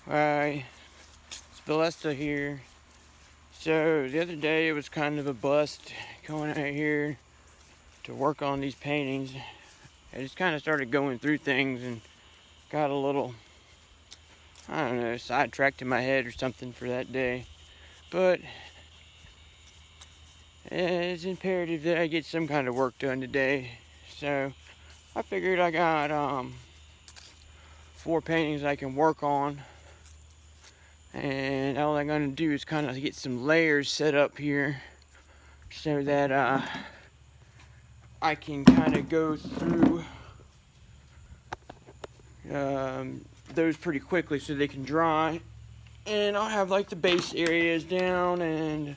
Hi, it's Ballesta here. So the other day it was kind of a bust going out here to work on these paintings. I just kind of started going through things and got a little, I don't know, sidetracked in my head or something for that day. But it's imperative that I get some kind of work done today. So I figured I got 4 paintings I can work on. And all I'm going to do is kind of get some layers set up here so that I can kind of go through those pretty quickly so they can dry. And I'll have like the base areas down and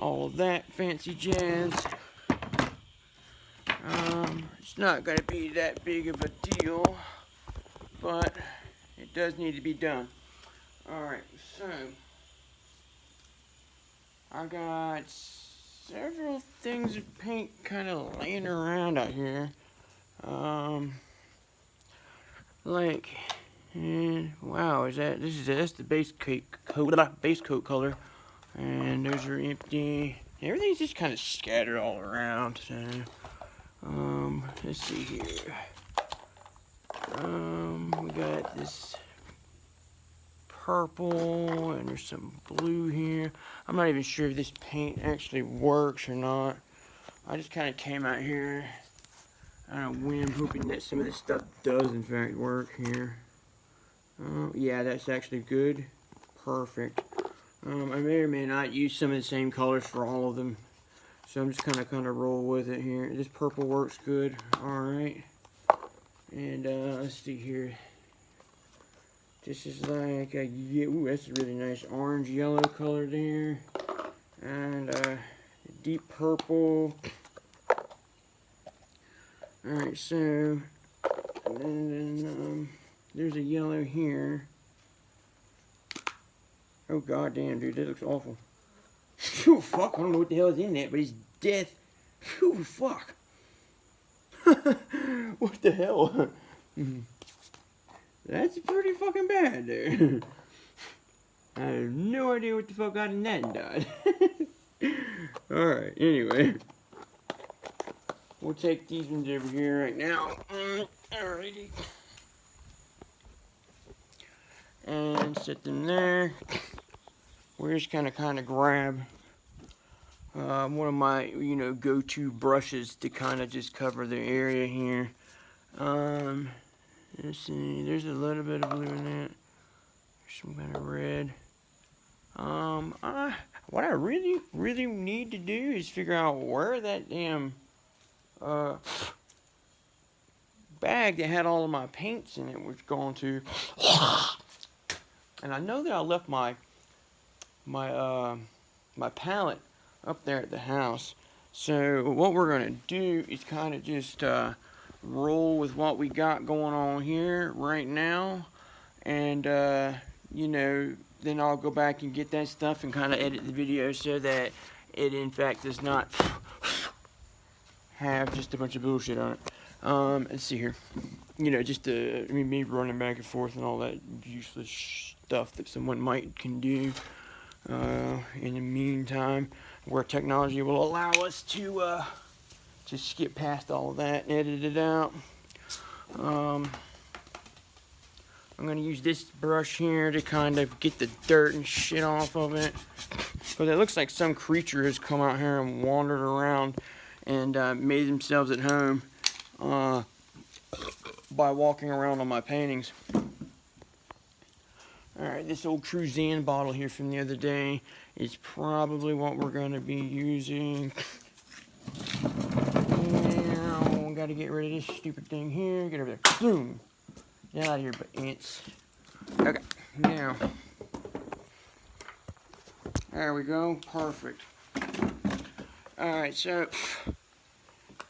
all of that fancy jazz. It's not going to be that big of a deal, but it does need to be done. Alright, so I got several things of paint kind of laying around out here. Like, and wow, that's the base coat color, and those are empty. Everything's just kind of scattered all around. So, let's see here. We got this purple, and there's some blue here. I'm not even sure if this paint actually works or not. I just kind of came out here on a whim, hoping that some of this stuff does in fact work here. Yeah, that's actually good. Perfect. I may or may not use some of the same colors for all of them. So I'm just kind of roll with it here. This purple works good. Alright. And let's see here. This is like a, ooh, that's a really nice orange yellow color there. And deep purple. Alright, so and then there's a yellow here. Oh god damn, dude, that looks awful. Phew, fuck, I don't know what the hell is in that, but it's death. Phew, fuck. What the hell? That's pretty fucking bad, dude. I have no idea what the fuck got in that and died. Alright, anyway. We'll take these ones over here right now. Alrighty. And set them there. We're just gonna kind of grab one of my, go-to brushes to kind of just cover the area here. Let's see, there's a little bit of blue in that. There's some kind of red. What I really need to do is figure out where that damn bag that had all of my paints in it was going to. And I know that I left my palette up there at the house. So what we're gonna do is kind of just roll with what we got going on here right now, and then I'll go back and get that stuff and kind of edit the video so that it in fact does not have just a bunch of bullshit on it. Let's see here. Just me running back and forth and all that useless stuff that someone can do in the meantime, where technology will allow us to just skip past all of that and edit it out. I'm going to use this brush here to kind of get the dirt and shit off of it. Because it looks like some creature has come out here and wandered around and made themselves at home by walking around on my paintings. Alright, this old Cruzan bottle here from the other day is probably what we're going to be using. Now, got to get rid of this stupid thing here. Get over there. Boom! Get out of here, but ants. Okay, now. There we go. Perfect. Alright, so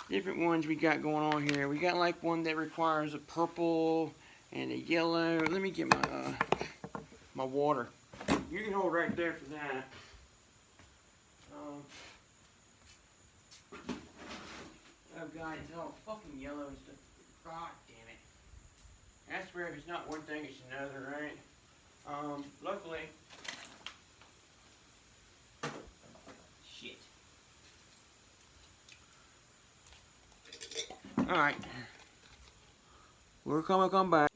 different ones we got going on here. We got like one that requires a purple and a yellow. Let me get my water. You can hold right there for that. Oh god, it's all fucking yellow and stuff. God damn it. I swear if it's not one thing, it's another, right? Luckily, shit. Alright. We're gonna come back.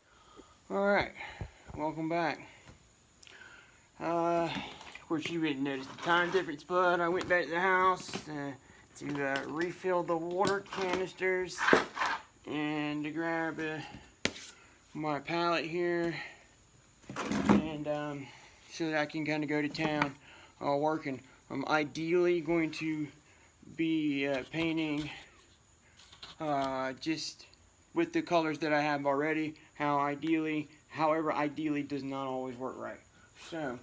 Alright. Welcome back. Of course, you didn't notice the time difference, but I went back to the house to refill the water canisters and to grab my pallet here, and so that I can kind of go to town working. I'm ideally going to be painting just with the colors that I have already. However, ideally does not always work right. So,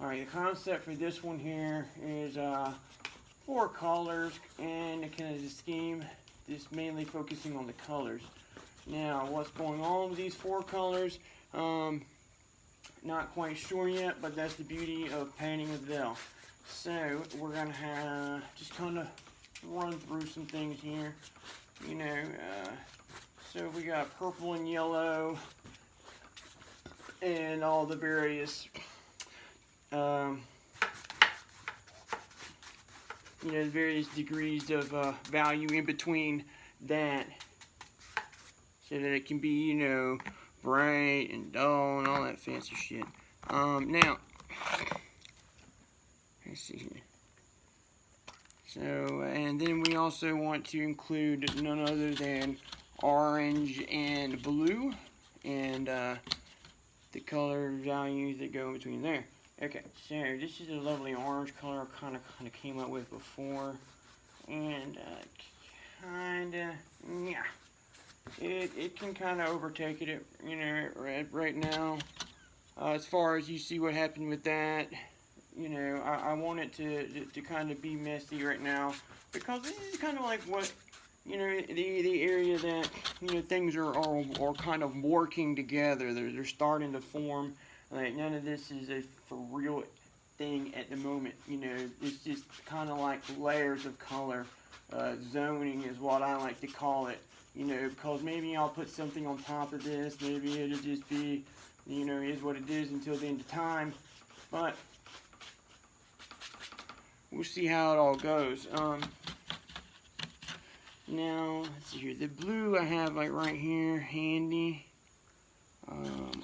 alright, the concept for this one here is 4 colors, and kind of the scheme, just mainly focusing on the colors. Now, what's going on with these 4 colors? Not quite sure yet, but that's the beauty of painting with Dell. So, we're going to just kind of run through some things here. You know, so we got purple and yellow, and all the various, various degrees of value in between that, so that it can be, bright and dull and all that fancy shit. Now, let's see here. So, and then we also want to include none other than orange and blue, and the color values that go between there. Okay, so this is a lovely orange color I kind of came up with before, and yeah, it can kind of overtake it, right now. As far as you see what happened with that, I want it to kind of be messy right now, because this is kind of like what, the area that, things are kind of working together. They're starting to form. Like, none of this is a for real thing at the moment. It's just kind of like layers of color. Zoning is what I like to call it. Because maybe I'll put something on top of this. Maybe it'll just be, is what it is until the end of time. But we'll see how it all goes. Now, let's see here. The blue I have like right here, handy.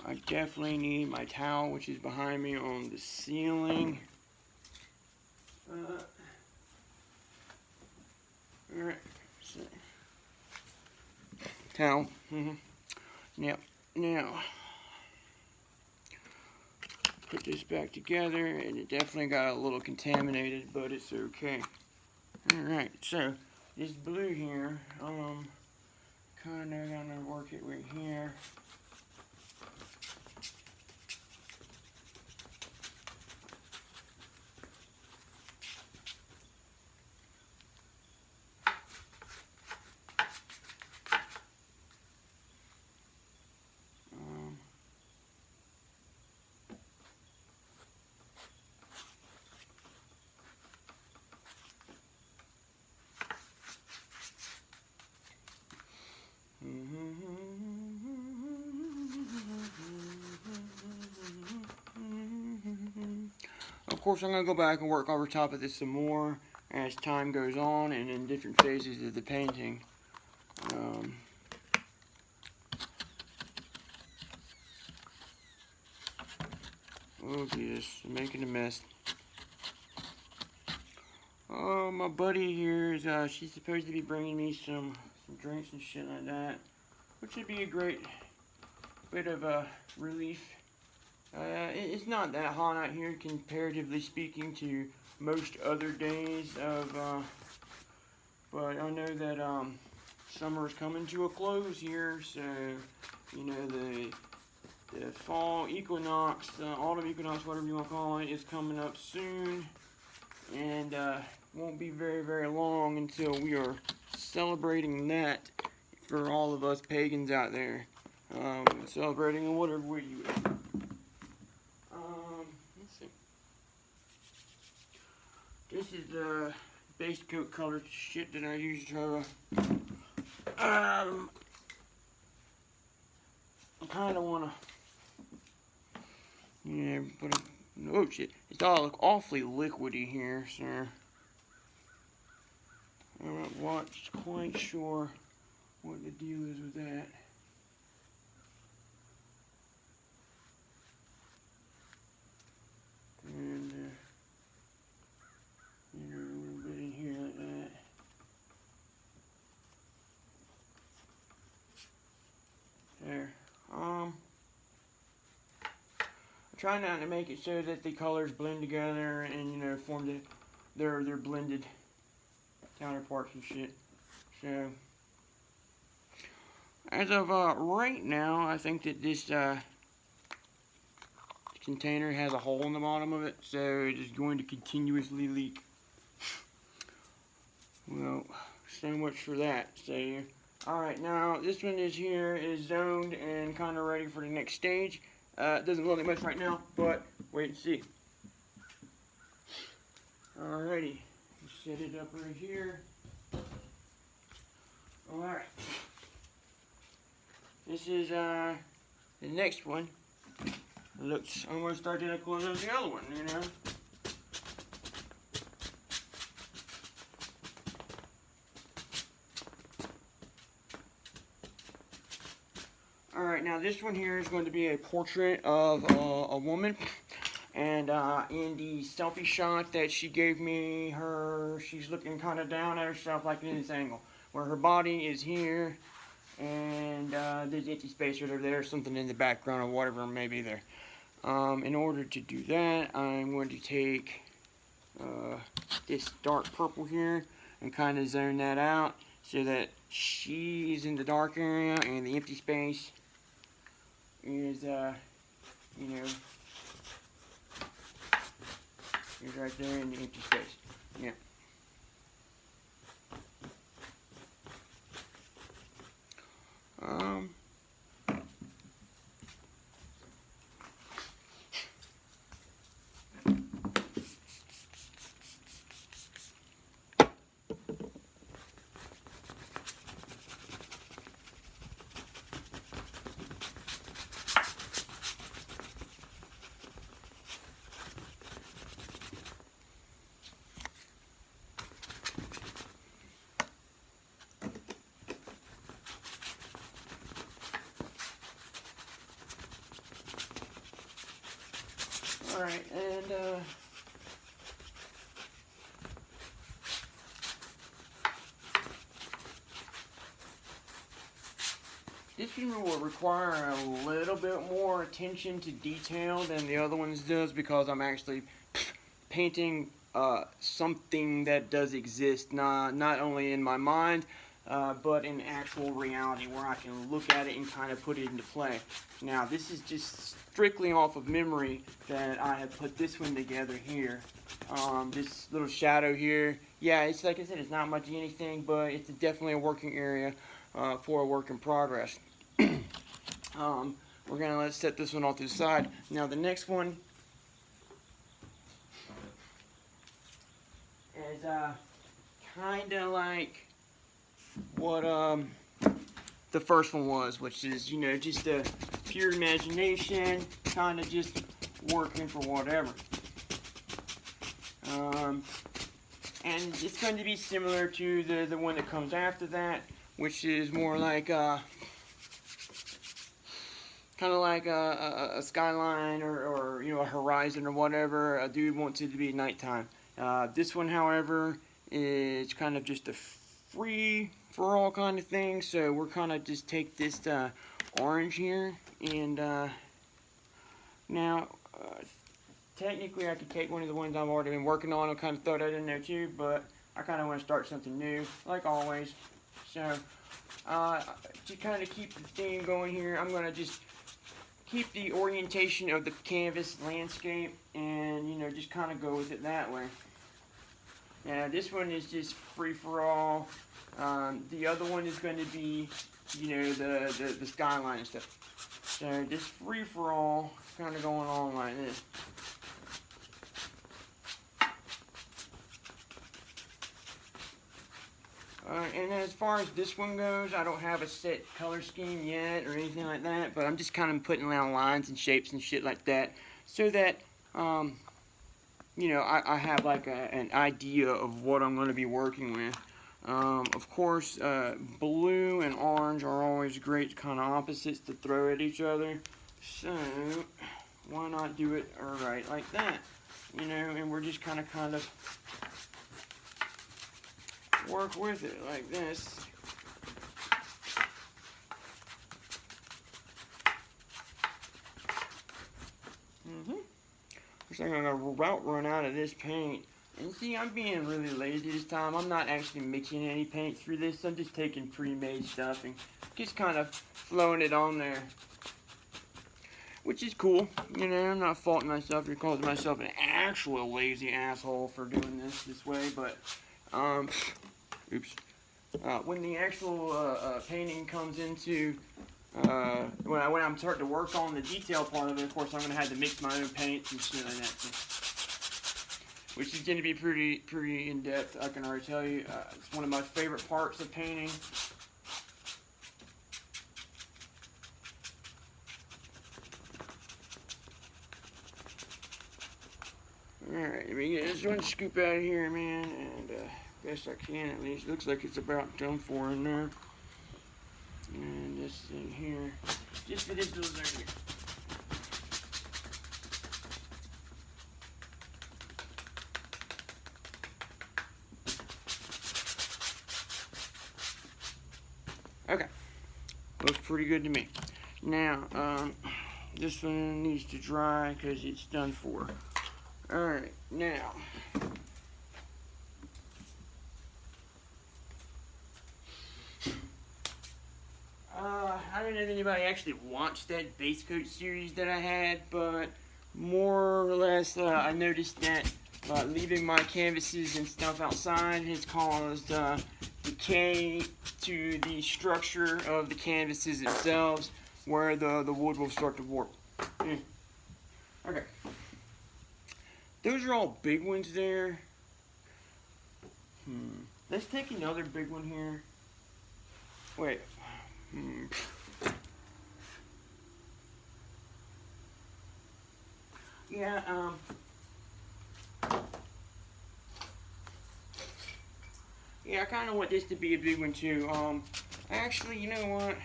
I definitely need my towel, which is behind me on the ceiling. Alright, so towel. Yep. Now, put this back together, and it definitely got a little contaminated, but it's okay. Alright, so this blue here, kind of gonna work it right here. Of course, I'm going to go back and work over top of this some more as time goes on and in different phases of the painting. Oh, Jesus, I'm making a mess. Oh, my buddy here is, she's supposed to be bringing me some drinks and shit like that, which would be a great bit of a relief. It's not that hot out here, comparatively speaking, to most other days of, but I know that, summer is coming to a close here, so, the fall equinox, autumn equinox, whatever you want to call it, is coming up soon, and, won't be very, very long until we are celebrating that for all of us pagans out there. Celebrating whatever way you let's see. This is the base coat color shit that I use to I kind of want to Yeah, but oh shit, it's all awfully liquidy here, so I'm not quite sure what the deal is with that. And you know, a little bit in here like that. There. I try not to make it so that the colors blend together and, you know, form their blended counterparts and shit. So, as of right now, I think that this container has a hole in the bottom of it, so it is going to continuously leak. Well, so much for that. So, alright, now this one is zoned and kind of ready for the next stage. It doesn't look like much right now, but wait and see. Alrighty, set it up right here. Alright. This is the next one. It looks almost identical as the other one, you know. Alright, now this one here is going to be a portrait of a woman. And in the selfie shot that she gave me, she's looking kind of down at herself like in this angle. Where her body is here, and there's empty space right over there, something in the background or whatever may be there. In order to do that, I'm going to take this dark purple here and kind of zone that out so that she is in the dark area and the empty space is, you know, is right there in the empty space. Yeah. Alright, and this one will require a little bit more attention to detail than the other ones does because I'm actually painting something that does exist, not only in my mind, but in actual reality where I can look at it and kind of put it into play. Now, this is just strictly off of memory that I have put this one together here. This little shadow here, yeah, it's like I said, it's not much of anything, but it's definitely a working area for a work in progress. We're going to set this one off to the side. Now, the next one is kind of like what the first one was, which is, you know, just a pure imagination, kind of just working for whatever. And it's going to be similar to the one that comes after that, which is more like kind of like a skyline or you know, a horizon or whatever. A dude wants it to be nighttime. This one, however, is kind of just a free-for-all kind of thing. So we're kind of just take this orange here, and now technically I could take one of the ones I've already been working on and kind of throw that in there too, but I kind of want to start something new, like always. So to kind of keep the theme going here, I'm going to just keep the orientation of the canvas landscape and, you know, just kind of go with it that way. Now this one is just free-for-all. The other one is going to be, you know, the skyline and stuff. So just free-for-all, kind of going on like this. And as far as this one goes, I don't have a set color scheme yet or anything like that, but I'm just kind of putting down lines and shapes and shit like that so that you know, I have like an idea of what I'm going to be working with. Of course, blue and orange are always great kind of opposites to throw at each other. So, why not do it right like that? You know, and we're just kind of work with it like this. Looks like I'm gonna run out of this paint. And see, I'm being really lazy this time. I'm not actually mixing any paint through this. I'm just taking pre-made stuff and just kind of flowing it on there. Which is cool. You know, I'm not faulting myself or calling myself an actual lazy asshole for doing this way. But, oops. When the actual painting comes into, when I'm starting to work on the detail part of it, of course, I'm going to have to mix my own paints and shit like that. Which is going to be pretty in-depth, I can already tell you. It's one of my favorite parts of painting. Alright, let me get this one scoop out of here, man, and best I can at least. Looks like it's about done for in there. And this thing here, just for this little thing here. Okay, looks pretty good to me. Now, this one needs to dry because it's done for. Alright, now, I don't know if anybody actually watched that base coat series that I had, but more or less, I noticed that leaving my canvases and stuff outside has caused decay to the structure of the canvases themselves, where the wood will start to warp. Okay. Those are all big ones there. Let's take another big one here. Wait. Yeah, yeah, I kind of want this to be a big one too. Actually, you know what?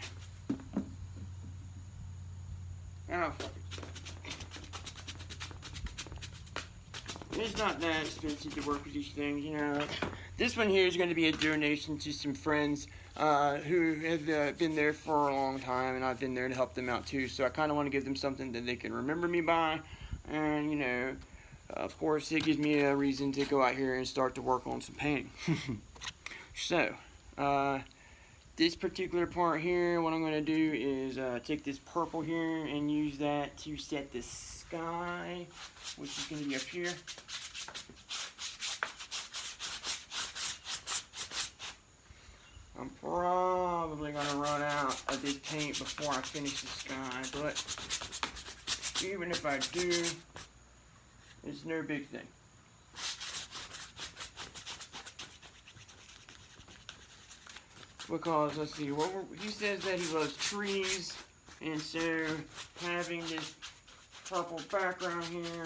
Oh, fuck it. It's not that expensive to work with these things, you know. This one here is going to be a donation to some friends who have been there for a long time, and I've been there to help them out too. So I kind of want to give them something that they can remember me by, and you know, of course, it gives me a reason to go out here and start to work on some painting. So, this particular part here, what I'm going to do is take this purple here and use that to set the sky, which is going to be up here. I'm probably going to run out of this paint before I finish the sky, but even if I do, it's no big thing. Because, let's see, he says that he loves trees, and so having this purple background here,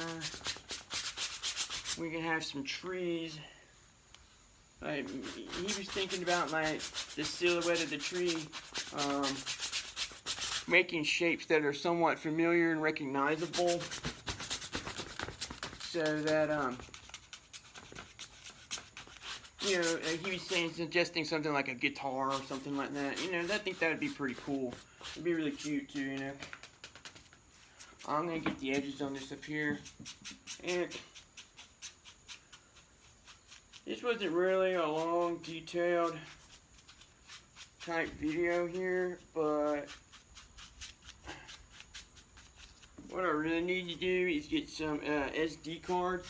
we can have some trees. Like, he was thinking about like the silhouette of the tree, making shapes that are somewhat familiar and recognizable, so that you know, he was suggesting something like a guitar or something like that. You know, I think that would be pretty cool. It'd be really cute too, you know. I'm gonna get the edges on this up here, and this wasn't really a long, detailed type video here, but what I really need to do is get some SD cards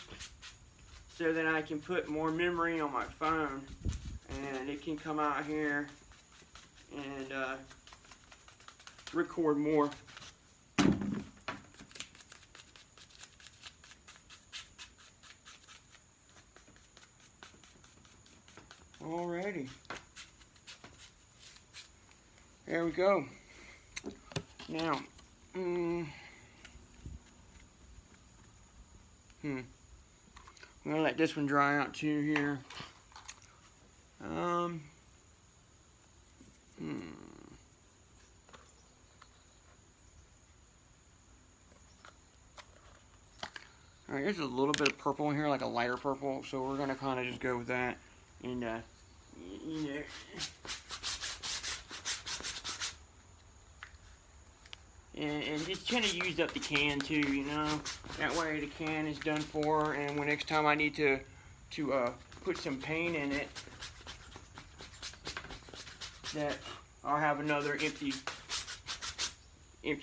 so that I can put more memory on my phone, and it can come out here and record more. Alrighty. There we go. Now, I'm gonna let this one dry out too here. Alright, there's a little bit of purple in here, like a lighter purple, so we're gonna kind of just go with that. And, you know. And just kind of used up the can too, you know. That way the can is done for, and when next time I need to put some paint in it, that I'll have another empty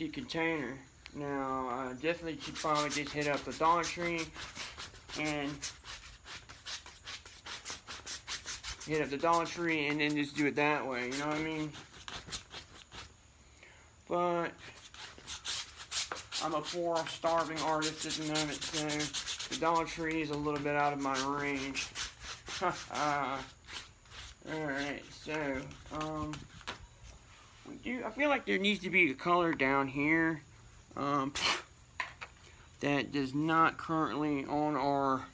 container. Now, I definitely should probably just hit up the Dollar Tree and then just do it that way, you know what I mean? But I'm a poor, starving artist at the moment, so the Dollar Tree is a little bit out of my range. Alright, so, I feel like there needs to be a color down here, that does not currently on our,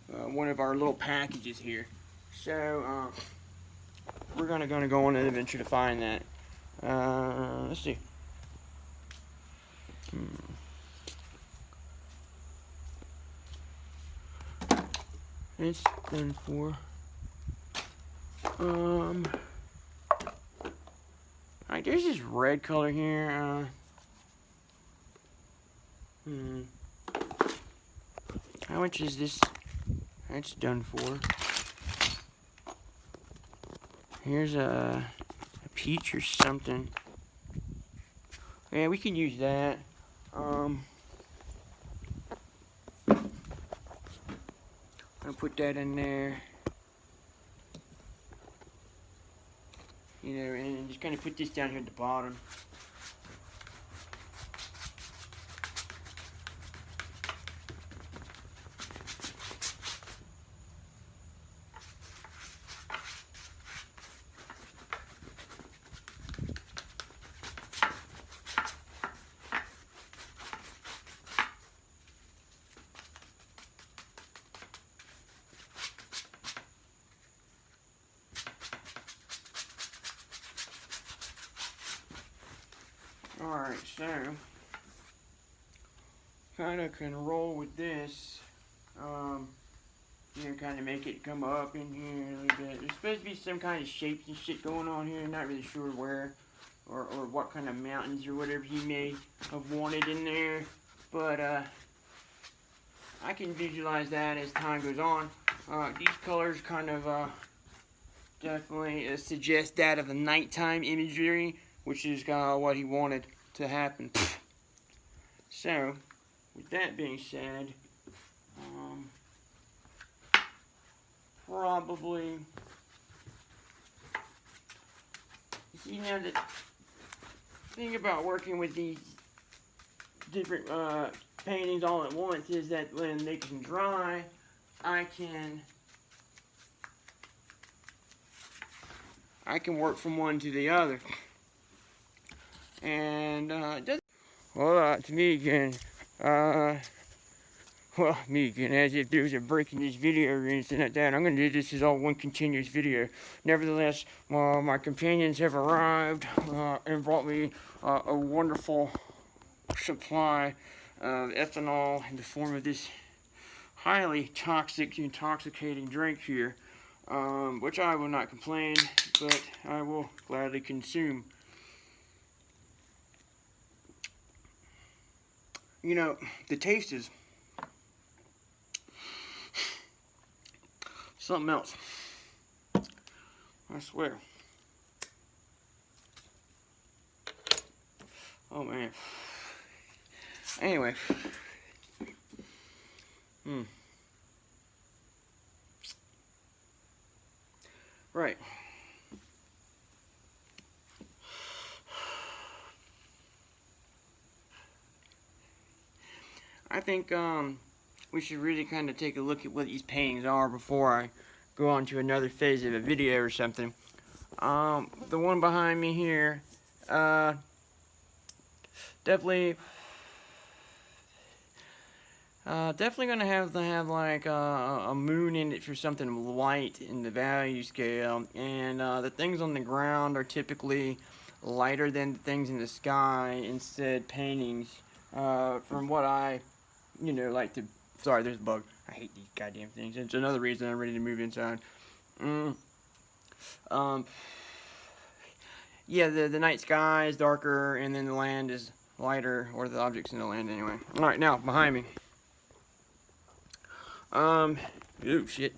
one of our little packages here. So, we're gonna go on an adventure to find that. Let's see. It's done for. Alright, there's this red color here. How much is this? That's done for. Here's a peach or something. Yeah, we can use that. I'll put that in there. You know, and just kind of put this down here at the bottom. Alright, so kind of can roll with this, you know, kind of make it come up in here a little bit. There's supposed to be some kind of shapes and shit going on here, not really sure where, or what kind of mountains or whatever he may have wanted in there, but I can visualize that as time goes on. These colors kind of definitely suggest that of the nighttime imagery, which is what he wanted to happen. So, with that being said, probably, you see, now the thing about working with these different paintings all at once is that when they can dry, I can work from one to the other. And it doesn't. Well, to me again. Well, me again, as if there was a break in this video or anything like that. I'm going to do this as all one continuous video. Nevertheless, my companions have arrived and brought me a wonderful supply of ethanol in the form of this highly toxic, intoxicating drink here, which I will not complain, but I will gladly consume. You know, the taste is something else. I swear. Oh man. Anyway. Right. I think we should really kind of take a look at what these paintings are before I go on to another phase of a video or something. The one behind me here, definitely Definitely gonna have to have like a moon in it for something light in the value scale, and the things on the ground are typically lighter than the things in the sky instead paintings. From what I, like to. Sorry, there's a bug. I hate these goddamn things. It's another reason I'm ready to move inside. Mm. Um. Yeah, the night sky is darker, and then the land is lighter, or the objects in the land anyway. All right, now behind me. Oh shit.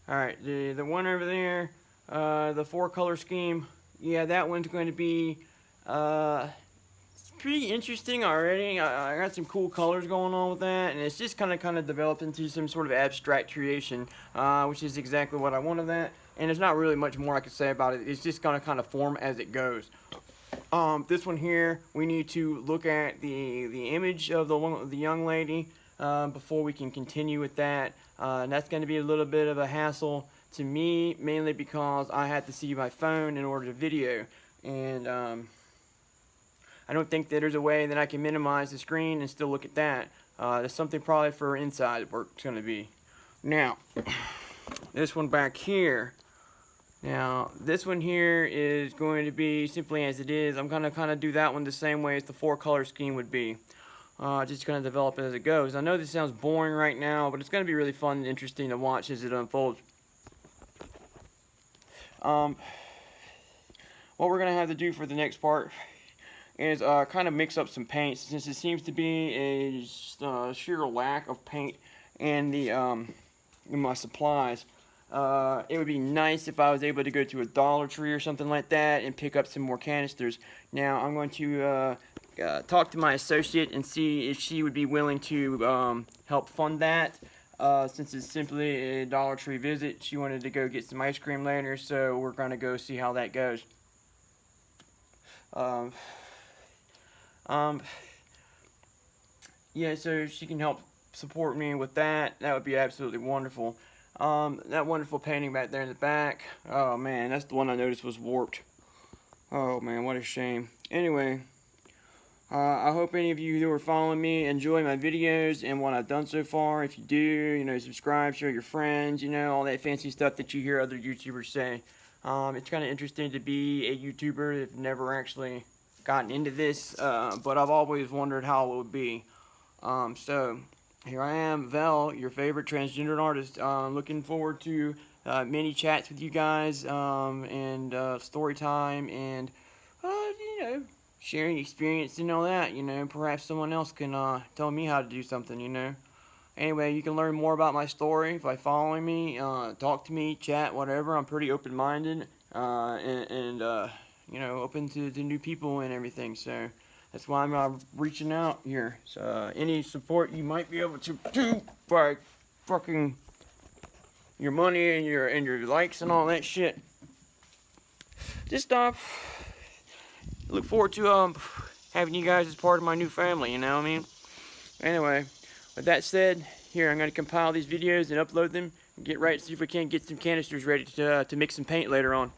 Alright, the one over there, the 4-color scheme, yeah, that one's going to be, it's pretty interesting already. I got some cool colors going on with that, and it's just kind of developed into some sort of abstract creation, which is exactly what I wanted that, and there's not really much more I can say about it. It's just going to kind of form as it goes. This one here, we need to look at the image of the young lady, before we can continue with that. And that's going to be a little bit of a hassle to me, mainly because I have to see my phone in order to video. And I don't think that there's a way that I can minimize the screen and still look at that. That's something probably for inside work it's going to be. Now, this one back here. Now, this one here is going to be simply as it is. I'm going to kind of do that one the same way as the 4-color scheme would be. Just going to develop it as it goes. I know this sounds boring right now, but it's going to be really fun and interesting to watch as it unfolds. What we're going to have to do for the next part is kind of mix up some paints, since it seems to be a sheer lack of paint in my supplies. It would be nice if I was able to go to a Dollar Tree or something like that and pick up some more canisters. Now I'm going to talk to my associate and see if she would be willing to help fund that. Since it's simply a Dollar Tree visit, she wanted to go get some ice cream later, so we're going to go see how that goes. Yeah, so she can help support me with that. That would be absolutely wonderful. That wonderful painting back there in the back. Oh man, that's the one I noticed was warped. Oh man, what a shame. Anyway, I hope any of you who are following me enjoy my videos and what I've done so far. If you do, subscribe, show your friends, all that fancy stuff that you hear other YouTubers say. It's kind of interesting to be a YouTuber that's never actually gotten into this, but I've always wondered how it would be. So, here I am, Vel, your favorite transgendered artist. Looking forward to many chats with you guys, and story time, and, sharing experience and all that, Perhaps someone else can tell me how to do something, Anyway, you can learn more about my story by following me, talk to me, chat, whatever. I'm pretty open-minded, and open to new people and everything, so that's why I'm reaching out here. So any support you might be able to do by fucking your money and your likes and all that shit. Just look forward to having you guys as part of my new family, you know what I mean? Anyway, with that said, here I'm going to compile these videos and upload them and get right to see if we can't get some canisters ready to mix some paint later on.